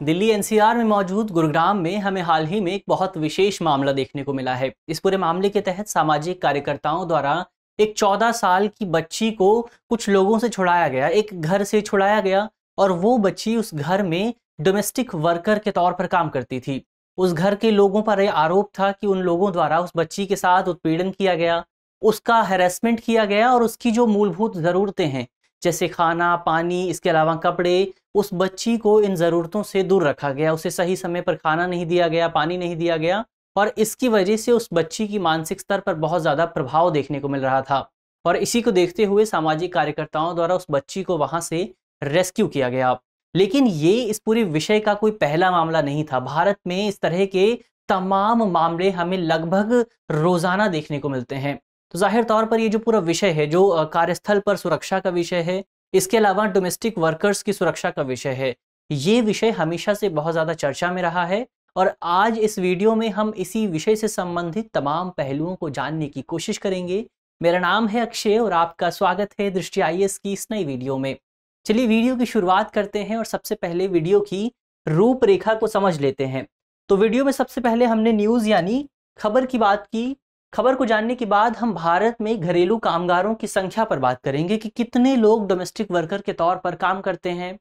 Delhi NCR में मौजूद गुरुग्राम में हमें हाल ही में एक बहुत विशेष मामला देखने को मिला है। इस पूरे मामले के तहत सामाजिक कार्यकर्ताओं द्वारा एक 14 साल की बच्ची को कुछ लोगों से छुड़ाया गया, एक घर से छुड़ाया गया और वो बच्ची उस घर में डोमेस्टिक वर्कर के तौर पर काम करती थी। उस घर के लोगों पर यह आरोप था कि उन लोगों द्वारा उस बच्ची के साथ उत्पीड़न किया गया, उसका हैरेसमेंट किया गया और उसकी जो मूलभूत ज़रूरतें हैं जैसे खाना, पानी, इसके अलावा कपड़े, उस बच्ची को इन ज़रूरतों से दूर रखा गया। उसे सही समय पर खाना नहीं दिया गया, पानी नहीं दिया गया और इसकी वजह से उस बच्ची की मानसिक स्तर पर बहुत ज़्यादा प्रभाव देखने को मिल रहा था। और इसी को देखते हुए सामाजिक कार्यकर्ताओं द्वारा उस बच्ची को वहाँ से रेस्क्यू किया गया। लेकिन ये इस पूरे विषय का कोई पहला मामला नहीं था। भारत में इस तरह के तमाम मामले हमें लगभग रोज़ाना देखने को मिलते हैं। तो ज़ाहिर तौर पर ये जो पूरा विषय है, जो कार्यस्थल पर सुरक्षा का विषय है, इसके अलावा डोमेस्टिक वर्कर्स की सुरक्षा का विषय है, ये विषय हमेशा से बहुत ज़्यादा चर्चा में रहा है। और आज इस वीडियो में हम इसी विषय से संबंधित तमाम पहलुओं को जानने की कोशिश करेंगे। मेरा नाम है अक्षय और आपका स्वागत है दृष्टि आईएएस की इस नई वीडियो में। चलिए वीडियो की शुरुआत करते हैं और सबसे पहले वीडियो की रूपरेखा को समझ लेते हैं। तो वीडियो में सबसे पहले हमने न्यूज़ यानी खबर की बात की। खबर को जानने के बाद हम भारत में घरेलू कामगारों की संख्या पर बात करेंगे कि कितने लोग डोमेस्टिक वर्कर के तौर पर काम करते हैं।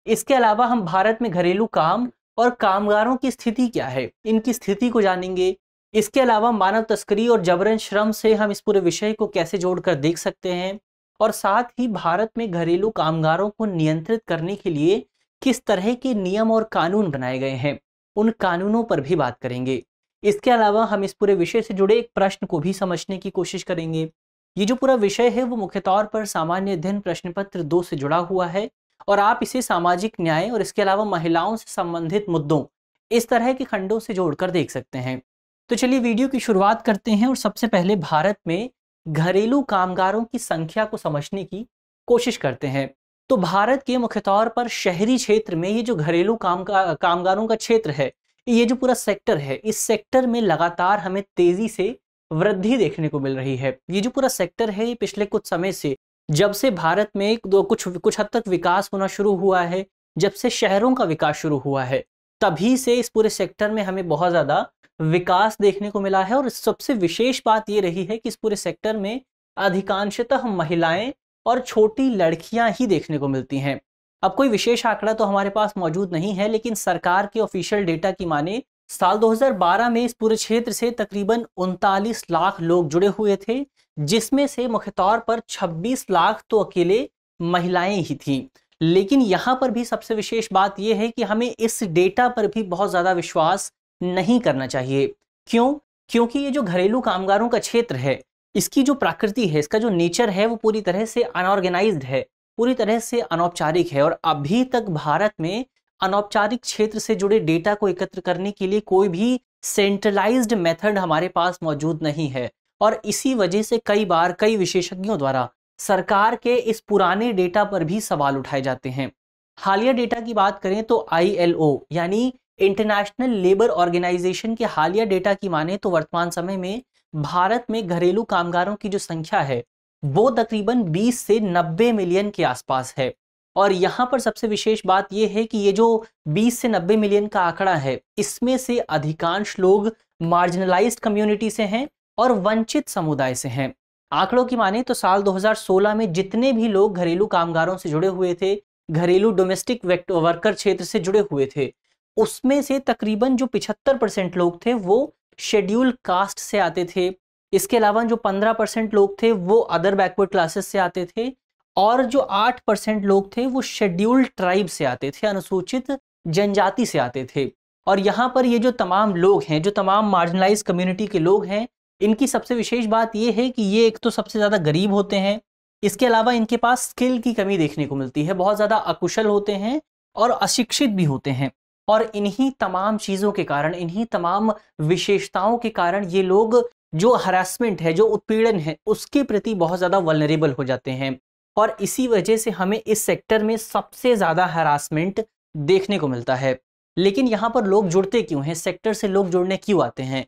इसके अलावा हम भारत में घरेलू काम और कामगारों की स्थिति क्या है, इनकी स्थिति को जानेंगे। इसके अलावा मानव तस्करी और जबरन श्रम से हम इस पूरे विषय को कैसे जोड़कर देख सकते हैं और साथ ही भारत में घरेलू कामगारों को नियंत्रित करने के लिए किस तरह के नियम और कानून बनाए गए हैं, उन कानूनों पर भी बात करेंगे। इसके अलावा हम इस पूरे विषय से जुड़े एक प्रश्न को भी समझने की कोशिश करेंगे। ये जो पूरा विषय है वो मुख्य तौर पर सामान्य अध्ययन प्रश्न पत्र 2 से जुड़ा हुआ है और आप इसे सामाजिक न्याय और इसके अलावा महिलाओं से संबंधित मुद्दों, इस तरह के खंडों से जोड़कर देख सकते हैं। तो चलिए वीडियो की शुरुआत करते हैं और सबसे पहले भारत में घरेलू कामगारों की संख्या को समझने की कोशिश करते हैं। तो भारत के मुख्य तौर पर शहरी क्षेत्र में ये जो घरेलू कामगारों का क्षेत्र है, ये जो पूरा सेक्टर है, इस सेक्टर में लगातार हमें तेजी से वृद्धि देखने को मिल रही है। ये जो पूरा सेक्टर है, ये पिछले कुछ समय से, जब से भारत में कुछ हद तक विकास होना शुरू हुआ है, जब से शहरों का विकास शुरू हुआ है, तभी से इस पूरे सेक्टर में हमें बहुत ज़्यादा विकास देखने को मिला है। और सबसे विशेष बात ये रही है कि इस पूरे सेक्टर में अधिकांशतः महिलाएं और छोटी लड़कियां ही देखने को मिलती हैं। अब कोई विशेष आंकड़ा तो हमारे पास मौजूद नहीं है, लेकिन सरकार के ऑफिशियल डेटा की माने साल 2012 में इस पूरे क्षेत्र से तकरीबन 39 लाख लोग जुड़े हुए थे, जिसमें से मुख्य तौर पर 26 लाख तो अकेले महिलाएं ही थीं। लेकिन यहाँ पर भी सबसे विशेष बात यह है कि हमें इस डेटा पर भी बहुत ज़्यादा विश्वास नहीं करना चाहिए। क्यों? क्योंकि ये जो घरेलू कामगारों का क्षेत्र है, इसकी जो प्रकृति है, इसका जो नेचर है, वो पूरी तरह से अनऑर्गेनाइज्ड है, पूरी तरह से अनौपचारिक है। और अभी तक भारत में अनौपचारिक क्षेत्र से जुड़े डेटा को एकत्र करने के लिए कोई भी सेंट्रलाइज्ड मेथड हमारे पास मौजूद नहीं है। और इसी वजह से कई बार कई विशेषज्ञों द्वारा सरकार के इस पुराने डेटा पर भी सवाल उठाए जाते हैं। हालिया डेटा की बात करें तो ILO यानी इंटरनेशनल लेबर ऑर्गेनाइजेशन के हालिया डेटा की माने तो वर्तमान समय में भारत में घरेलू कामगारों की जो संख्या है वो तकरीबन 20 से 90 मिलियन के आसपास है। और यहाँ पर सबसे विशेष बात यह है कि ये जो 20 से 90 मिलियन का आंकड़ा है, इसमें से अधिकांश लोग मार्जिनलाइज्ड कम्युनिटी से हैं और वंचित समुदाय से हैं। आंकड़ों की माने तो साल 2016 में जितने भी लोग घरेलू कामगारों से जुड़े हुए थे, घरेलू डोमेस्टिक वर्कर क्षेत्र से जुड़े हुए थे, उसमें से तकरीबन जो 75% लोग थे वो शेड्यूल कास्ट से आते थे। इसके अलावा जो 15% लोग थे वो अदर बैकवर्ड क्लासेस से आते थे और जो 8% लोग थे वो शेड्यूल्ड ट्राइब से आते थे, अनुसूचित जनजाति से आते थे। और यहाँ पर ये जो तमाम लोग हैं, जो तमाम मार्जिनलाइज कम्युनिटी के लोग हैं, इनकी सबसे विशेष बात ये है कि ये एक तो सबसे ज़्यादा गरीब होते हैं, इसके अलावा इनके पास स्किल की कमी देखने को मिलती है, बहुत ज़्यादा अकुशल होते हैं और अशिक्षित भी होते हैं। और इन्हीं तमाम चीज़ों के कारण, इन्हीं तमाम विशेषताओं के कारण ये लोग जो हरासमेंट है, जो उत्पीड़न है, उसके प्रति बहुत ज़्यादा वल्नरेबल हो जाते हैं। और इसी वजह से हमें इस सेक्टर में सबसे ज़्यादा हरासमेंट देखने को मिलता है। लेकिन यहाँ पर लोग जुड़ते क्यों हैं, सेक्टर से लोग जुड़ने क्यों आते हैं?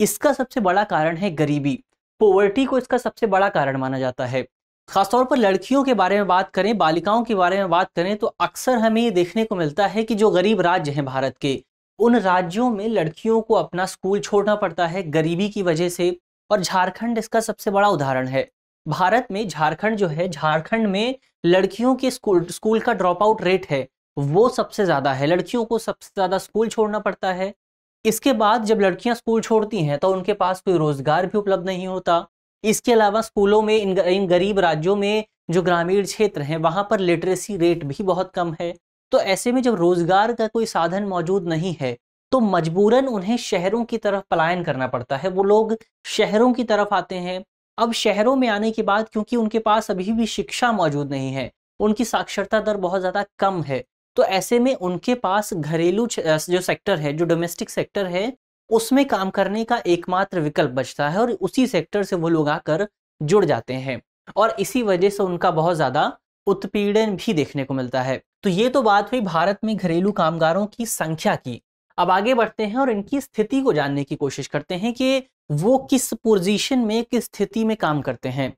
इसका सबसे बड़ा कारण है गरीबी। पॉवर्टी को इसका सबसे बड़ा कारण माना जाता है। खासतौर पर लड़कियों के बारे में बात करें, बालिकाओं के बारे में बात करें, तो अक्सर हमें ये देखने को मिलता है कि जो गरीब राज्य हैं भारत के, उन राज्यों में लड़कियों को अपना स्कूल छोड़ना पड़ता है गरीबी की वजह से। और झारखंड इसका सबसे बड़ा उदाहरण है। भारत में झारखंड जो है, झारखंड में लड़कियों के स्कूल का ड्रॉप आउट रेट है वो सबसे ज़्यादा है। लड़कियों को सबसे ज़्यादा स्कूल छोड़ना पड़ता है। इसके बाद जब लड़कियां स्कूल छोड़ती हैं तो उनके पास कोई रोजगार भी उपलब्ध नहीं होता। इसके अलावा स्कूलों में इन गरीब राज्यों में जो ग्रामीण क्षेत्र हैं वहां पर लिटरेसी रेट भी बहुत कम है। तो ऐसे में जब रोजगार का कोई साधन मौजूद नहीं है तो मजबूरन उन्हें शहरों की तरफ पलायन करना पड़ता है। वो लोग शहरों की तरफ आते हैं। अब शहरों में आने के बाद क्योंकि उनके पास अभी भी शिक्षा मौजूद नहीं है, उनकी साक्षरता दर बहुत ज़्यादा कम है, तो ऐसे में उनके पास घरेलू जो सेक्टर है, जो डोमेस्टिक सेक्टर है, उसमें काम करने का एकमात्र विकल्प बचता है और उसी सेक्टर से वो लोग आकर जुड़ जाते हैं। और इसी वजह से उनका बहुत ज़्यादा उत्पीड़न भी देखने को मिलता है। तो ये तो बात हुई भारत में घरेलू कामगारों की संख्या की। अब आगे बढ़ते हैं और इनकी स्थिति को जानने की कोशिश करते हैं कि वो किस पोजीशन में, किस स्थिति में काम करते हैं।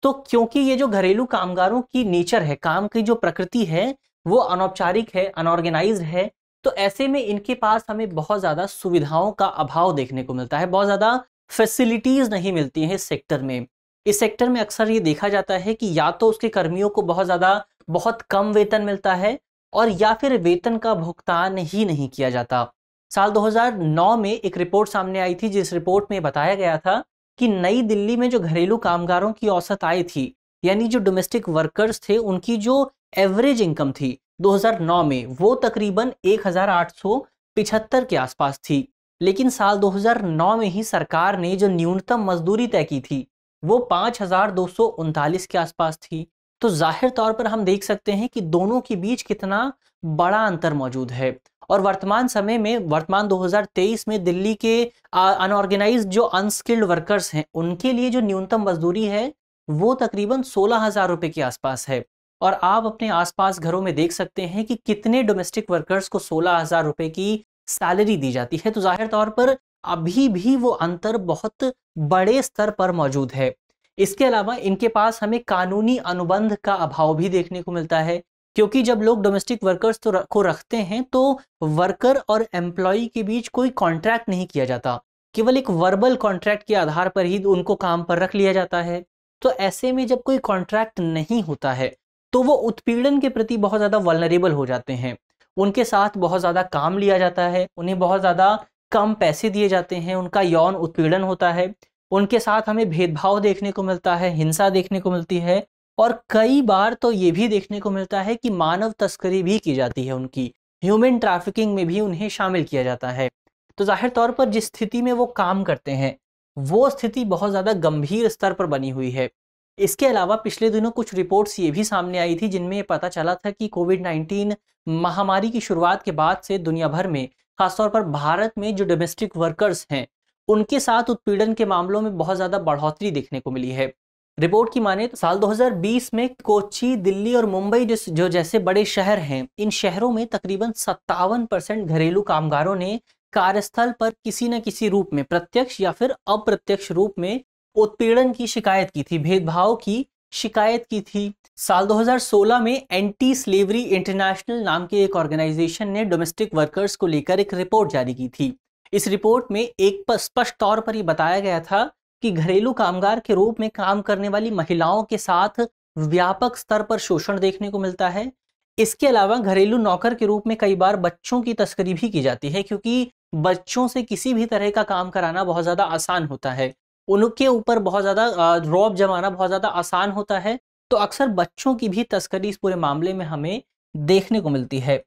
तो क्योंकि ये जो घरेलू कामगारों की नेचर है, काम की जो प्रकृति है, वो अनौपचारिक है, अनऑर्गेनाइज्ड है, तो ऐसे में इनके पास हमें बहुत ज़्यादा सुविधाओं का अभाव देखने को मिलता है। बहुत ज़्यादा फैसिलिटीज़ नहीं मिलती हैं इस सेक्टर में। इस सेक्टर में अक्सर ये देखा जाता है कि या तो उसके कर्मियों को बहुत कम वेतन मिलता है और या फिर वेतन का भुगतान ही नहीं किया जाता। साल 2009 में एक रिपोर्ट सामने आई थी, जिस रिपोर्ट में बताया गया था कि नई दिल्ली में जो घरेलू कामगारों की औसत आय थी, यानी जो डोमेस्टिक वर्कर्स थे, उनकी जो एवरेज इनकम थी 2009 में, वो तकरीबन 1875 के आसपास थी। लेकिन साल 2009 में ही सरकार ने जो न्यूनतम मजदूरी तय की थी वो 5239 के आसपास थी। तो जाहिर तौर पर हम देख सकते हैं कि दोनों के बीच कितना बड़ा अंतर मौजूद है। और वर्तमान समय में, वर्तमान 2023 में दिल्ली के अनऑर्गेनाइज्ड जो अनस्किल्ड वर्कर्स हैं, उनके लिए जो न्यूनतम मजदूरी है वो तकरीबन 16,000 रुपए के आसपास है। और आप अपने आसपास घरों में देख सकते हैं कि कितने डोमेस्टिक वर्कर्स को 16,000 रुपए की सैलरी दी जाती है। तो जाहिर तौर पर अभी भी वो अंतर बहुत बड़े स्तर पर मौजूद है। इसके अलावा इनके पास हमें कानूनी अनुबंध का अभाव भी देखने को मिलता है, क्योंकि जब लोग डोमेस्टिक वर्कर्स को रखते हैं तो वर्कर और एम्प्लॉय के बीच कोई कॉन्ट्रैक्ट नहीं किया जाता, केवल एक वर्बल कॉन्ट्रैक्ट के आधार पर ही उनको काम पर रख लिया जाता है। तो ऐसे में जब कोई कॉन्ट्रैक्ट नहीं होता है तो वो उत्पीड़न के प्रति बहुत ज़्यादा वल्नरेबल हो जाते हैं। उनके साथ बहुत ज़्यादा काम लिया जाता है, उन्हें बहुत ज़्यादा कम पैसे दिए जाते हैं, उनका यौन उत्पीड़न होता है, उनके साथ हमें भेदभाव देखने को मिलता है, हिंसा देखने को मिलती है, और कई बार तो ये भी देखने को मिलता है कि मानव तस्करी भी की जाती है उनकी, ह्यूमन ट्रैफिकिंग में भी उन्हें शामिल किया जाता है। तो जाहिर तौर पर जिस स्थिति में वो काम करते हैं वो स्थिति बहुत ज़्यादा गंभीर स्तर पर बनी हुई है। इसके अलावा पिछले दिनों कुछ रिपोर्ट्स ये भी सामने आई थी जिनमें ये पता चला था कि कोविड-19 महामारी की शुरुआत के बाद से दुनिया भर में, खासतौर पर भारत में जो डोमेस्टिक वर्कर्स हैं, उनके साथ उत्पीड़न के मामलों में बहुत ज़्यादा बढ़ोतरी देखने को मिली है। रिपोर्ट की माने तो साल 2020 में कोच्चि, दिल्ली और मुंबई जो जैसे बड़े शहर हैं, इन शहरों में तकरीबन 57% घरेलू कामगारों ने कार्यस्थल पर किसी न किसी रूप में, प्रत्यक्ष या फिर अप्रत्यक्ष रूप में, उत्पीड़न की शिकायत की थी, भेदभाव की शिकायत की थी। साल 2016 में एंटी स्लेवरी इंटरनेशनल नाम के एक ऑर्गेनाइजेशन ने डोमेस्टिक वर्कर्स को लेकर एक रिपोर्ट जारी की थी। इस रिपोर्ट में एक स्पष्ट तौर पर यह बताया गया था कि घरेलू कामगार के रूप में काम करने वाली महिलाओं के साथ व्यापक स्तर पर शोषण देखने को मिलता है। इसके अलावा घरेलू नौकर के रूप में कई बार बच्चों की तस्करी भी की जाती है, क्योंकि बच्चों से किसी भी तरह का काम कराना बहुत ज़्यादा आसान होता है, उनके ऊपर बहुत ज़्यादा रौब जमाना बहुत ज़्यादा आसान होता है। तो अक्सर बच्चों की भी तस्करी इस पूरे मामले में हमें देखने को मिलती है।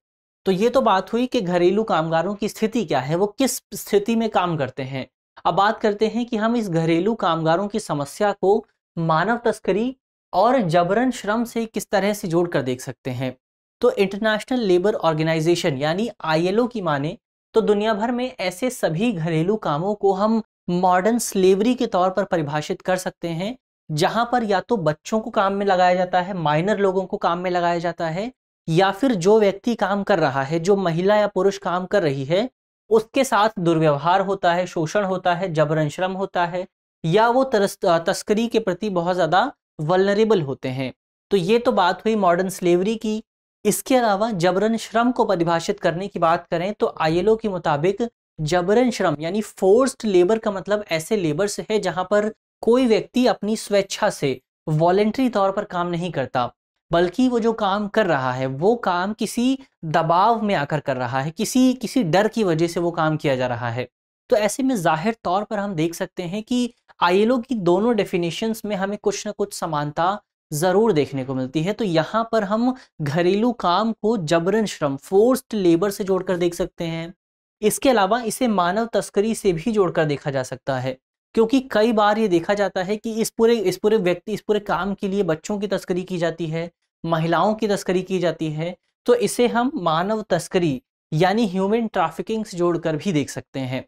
तो ये तो बात हुई कि घरेलू कामगारों की स्थिति क्या है, वो किस स्थिति में काम करते हैं। अब बात करते हैं कि हम इस घरेलू कामगारों की समस्या को मानव तस्करी और जबरन श्रम से किस तरह से जोड़कर देख सकते हैं। तो इंटरनेशनल लेबर ऑर्गेनाइजेशन यानी ILO की माने तो दुनिया भर में ऐसे सभी घरेलू कामों को हम मॉडर्न स्लेवरी के तौर पर परिभाषित कर सकते हैं, जहां पर या तो बच्चों को काम में लगाया जाता है, माइनर लोगों को काम में लगाया जाता है, या फिर जो व्यक्ति काम कर रहा है, जो महिला या पुरुष काम कर रही है, उसके साथ दुर्व्यवहार होता है, शोषण होता है, जबरन श्रम होता है, या वो तस्करी के प्रति बहुत ज़्यादा वल्नरेबल होते हैं। तो ये तो बात हुई मॉडर्न स्लेवरी की। इसके अलावा जबरन श्रम को परिभाषित करने की बात करें तो आईएलओ के मुताबिक जबरन श्रम यानी फोर्स्ड लेबर का मतलब ऐसे लेबर से है जहां पर कोई व्यक्ति अपनी स्वेच्छा से वॉलेंट्री तौर पर काम नहीं करता, बल्कि वो जो काम कर रहा है वो काम किसी दबाव में आकर कर रहा है, किसी किसी डर की वजह से वो काम किया जा रहा है। तो ऐसे में जाहिर तौर पर हम देख सकते हैं कि आईएलओ की दोनों डेफिनेशंस में हमें कुछ ना कुछ समानता जरूर देखने को मिलती है। तो यहाँ पर हम घरेलू काम को जबरन श्रम फोर्स्ड लेबर से जोड़कर देख सकते हैं। इसके अलावा इसे मानव तस्करी से भी जोड़कर देखा जा सकता है, क्योंकि कई बार ये देखा जाता है कि इस पूरे काम के लिए बच्चों की तस्करी की जाती है, महिलाओं की तस्करी की जाती है। तो इसे हम मानव तस्करी यानी ह्यूमन ट्रैफिकिंग से जोड़कर भी देख सकते हैं।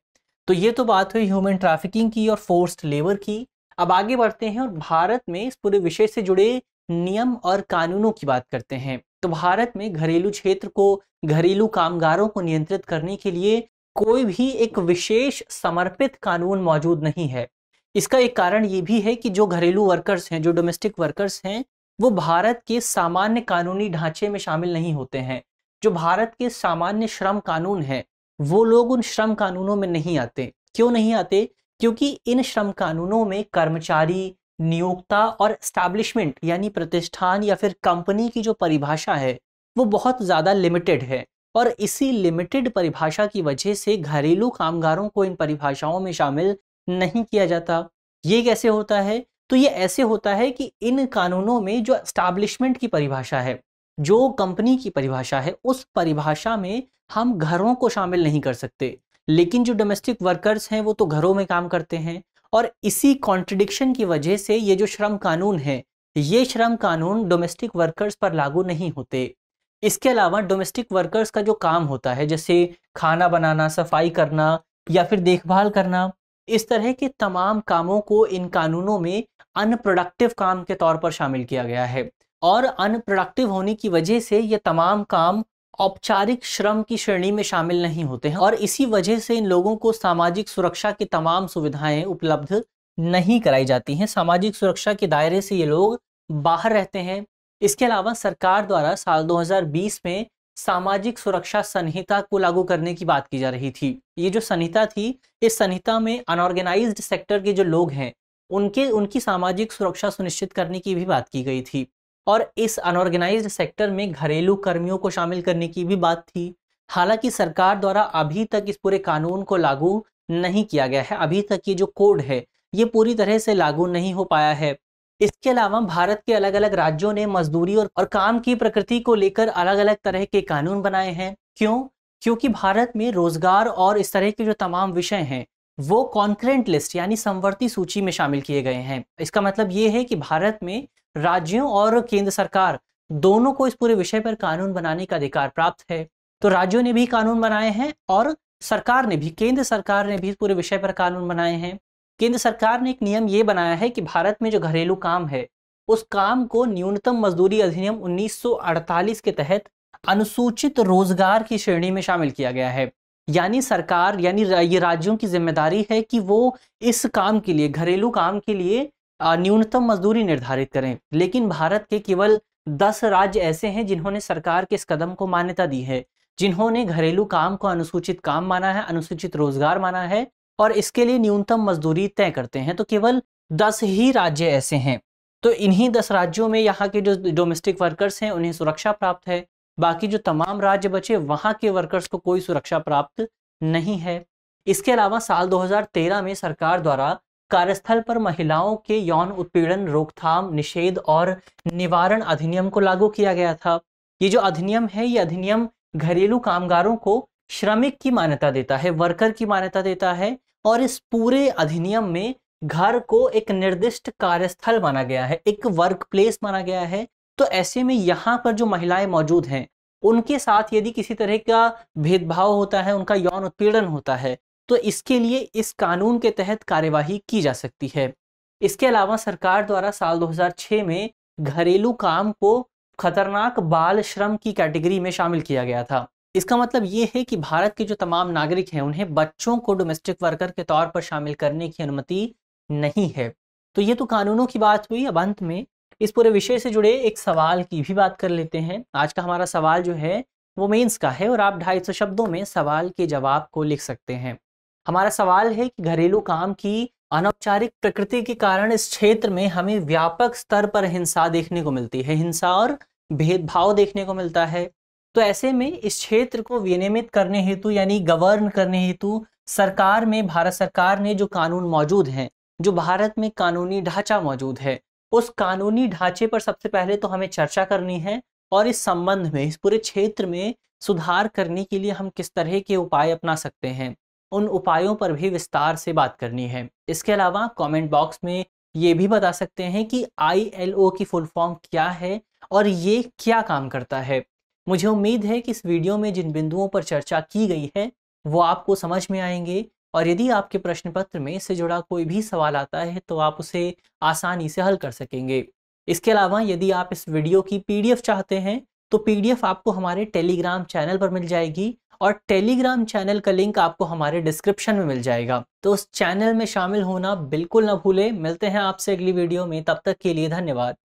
तो ये तो बात हुई ह्यूमन ट्रैफिकिंग की और फोर्स्ड लेबर की। अब आगे बढ़ते हैं और भारत में इस पूरे विषय से जुड़े नियम और कानूनों की बात करते हैं। तो भारत में घरेलू क्षेत्र को, घरेलू कामगारों को नियंत्रित करने के लिए कोई भी एक विशेष समर्पित कानून मौजूद नहीं है। इसका एक कारण ये भी है कि जो घरेलू वर्कर्स हैं, जो डोमेस्टिक वर्कर्स हैं, वो भारत के सामान्य कानूनी ढांचे में शामिल नहीं होते हैं। जो भारत के सामान्य श्रम कानून हैं, वो लोग उन श्रम कानूनों में नहीं आते। क्यों नहीं आते? क्योंकि इन श्रम कानूनों में कर्मचारी, नियोक्ता और एस्टैब्लिशमेंट यानी प्रतिष्ठान या फिर कंपनी की जो परिभाषा है वो बहुत ज़्यादा लिमिटेड है, और इसी लिमिटेड परिभाषा की वजह से घरेलू कामगारों को इन परिभाषाओं में शामिल नहीं किया जाता। ये कैसे होता है? तो ये ऐसे होता है कि इन कानूनों में जो एस्टैब्लिशमेंट की परिभाषा है, जो कंपनी की परिभाषा है, उस परिभाषा में हम घरों को शामिल नहीं कर सकते। लेकिन जो डोमेस्टिक वर्कर्स हैं वो तो घरों में काम करते हैं, और इसी कॉन्ट्रडिक्शन की वजह से ये जो श्रम कानून है, ये श्रम कानून डोमेस्टिक वर्कर्स पर लागू नहीं होते। इसके अलावा डोमेस्टिक वर्कर्स का जो काम होता है, जैसे खाना बनाना, सफाई करना या फिर देखभाल करना, इस तरह के तमाम कामों को इन कानूनों में अनप्रोडक्टिव काम के तौर पर शामिल किया गया है, और अनप्रोडक्टिव होने की वजह से ये तमाम काम औपचारिक श्रम की श्रेणी में शामिल नहीं होते हैं, और इसी वजह से इन लोगों को सामाजिक सुरक्षा की तमाम सुविधाएं उपलब्ध नहीं कराई जाती हैं। सामाजिक सुरक्षा के दायरे से ये लोग बाहर रहते हैं। इसके अलावा सरकार द्वारा साल 2020 में सामाजिक सुरक्षा संहिता को लागू करने की बात की जा रही थी। ये जो संहिता थी, इस संहिता में अनऑर्गेनाइज्ड सेक्टर के जो लोग हैं उनकी सामाजिक सुरक्षा सुनिश्चित करने की भी बात की गई थी, और इस अनऑर्गेनाइज्ड सेक्टर में घरेलू कर्मियों को शामिल करने की भी बात थी। हालांकि सरकार द्वारा अभी तक इस पूरे कानून को लागू नहीं किया गया है। अभी तक ये जो कोड है ये पूरी तरह से लागू नहीं हो पाया है। इसके अलावा भारत के अलग अलग राज्यों ने मजदूरी और काम की प्रकृति को लेकर अलग अलग तरह के कानून बनाए हैं। क्यों? क्योंकि भारत में रोजगार और इस तरह के जो तमाम विषय हैं वो कॉन्करेंट लिस्ट यानी समवर्ती सूची में शामिल किए गए हैं। इसका मतलब ये है कि भारत में राज्यों और केंद्र सरकार दोनों को इस पूरे विषय पर कानून बनाने का अधिकार प्राप्त है। तो राज्यों ने भी कानून बनाए हैं और सरकार ने भी, केंद्र सरकार ने भी इस पूरे विषय पर कानून बनाए हैं। केंद्र सरकार ने एक नियम ये बनाया है कि भारत में जो घरेलू काम है उस काम को न्यूनतम मजदूरी अधिनियम 1948 के तहत अनुसूचित रोजगार की श्रेणी में शामिल किया गया है। यानी सरकार ये राज्यों की जिम्मेदारी है कि वो इस काम के लिए, घरेलू काम के लिए न्यूनतम मजदूरी निर्धारित करें। लेकिन भारत के केवल 10 राज्य ऐसे हैं जिन्होंने सरकार के इस कदम को मान्यता दी है, जिन्होंने घरेलू काम को अनुसूचित काम माना है, अनुसूचित रोजगार माना है और इसके लिए न्यूनतम मजदूरी तय करते हैं। तो केवल 10 ही राज्य ऐसे हैं। तो इन्हीं 10 राज्यों में यहाँ के जो डोमेस्टिक वर्कर्स हैं उन्हें सुरक्षा प्राप्त है। बाकी जो तमाम राज्य बचे वहाँ के वर्कर्स को कोई सुरक्षा प्राप्त नहीं है। इसके अलावा साल 2013 में सरकार द्वारा कार्यस्थल पर महिलाओं के यौन उत्पीड़न रोकथाम, निषेध और निवारण अधिनियम को लागू किया गया था। ये जो अधिनियम है, ये अधिनियम घरेलू कामगारों को श्रमिक की मान्यता देता है, वर्कर की मान्यता देता है, और इस पूरे अधिनियम में घर को एक निर्दिष्ट कार्यस्थल माना गया है, एक वर्क प्लेस माना गया है। तो ऐसे में यहाँ पर जो महिलाएं मौजूद हैं उनके साथ यदि किसी तरह का भेदभाव होता है, उनका यौन उत्पीड़न होता है, तो इसके लिए इस कानून के तहत कार्यवाही की जा सकती है। इसके अलावा सरकार द्वारा साल 2006 में घरेलू काम को खतरनाक बाल श्रम की कैटेगरी में शामिल किया गया था। इसका मतलब ये है कि भारत के जो तमाम नागरिक हैं उन्हें बच्चों को डोमेस्टिक वर्कर के तौर पर शामिल करने की अनुमति नहीं है। तो ये तो कानूनों की बात हुई। अब अंत में इस पूरे विषय से जुड़े एक सवाल की भी बात कर लेते हैं। आज का हमारा सवाल जो है वो मेंस का है और आप 250 शब्दों में सवाल के जवाब को लिख सकते हैं। हमारा सवाल है कि घरेलू काम की अनौपचारिक प्रकृति के कारण इस क्षेत्र में हमें व्यापक स्तर पर हिंसा देखने को मिलती है, हिंसा और भेदभाव देखने को मिलता है। तो ऐसे में इस क्षेत्र को विनियमित करने हेतु यानी गवर्न करने हेतु सरकार में, भारत सरकार ने जो कानून मौजूद हैं, जो भारत में कानूनी ढांचा मौजूद है, उस कानूनी ढांचे पर सबसे पहले तो हमें चर्चा करनी है और इस संबंध में, इस पूरे क्षेत्र में सुधार करने के लिए हम किस तरह के उपाय अपना सकते हैं, उन उपायों पर भी विस्तार से बात करनी है। इसके अलावा कमेंट बॉक्स में ये भी बता सकते हैं कि ILO की फुल फॉर्म क्या है और ये क्या काम करता है। मुझे उम्मीद है कि इस वीडियो में जिन बिंदुओं पर चर्चा की गई है वो आपको समझ में आएंगे और यदि आपके प्रश्न पत्र में इससे जुड़ा कोई भी सवाल आता है तो आप उसे आसानी से हल कर सकेंगे। इसके अलावा यदि आप इस वीडियो की PDF चाहते हैं तो PDF आपको हमारे टेलीग्राम चैनल पर मिल जाएगी और टेलीग्राम चैनल का लिंक आपको हमारे डिस्क्रिप्शन में मिल जाएगा। तो उस चैनल में शामिल होना बिल्कुल ना भूलें। मिलते हैं आपसे अगली वीडियो में, तब तक के लिए धन्यवाद।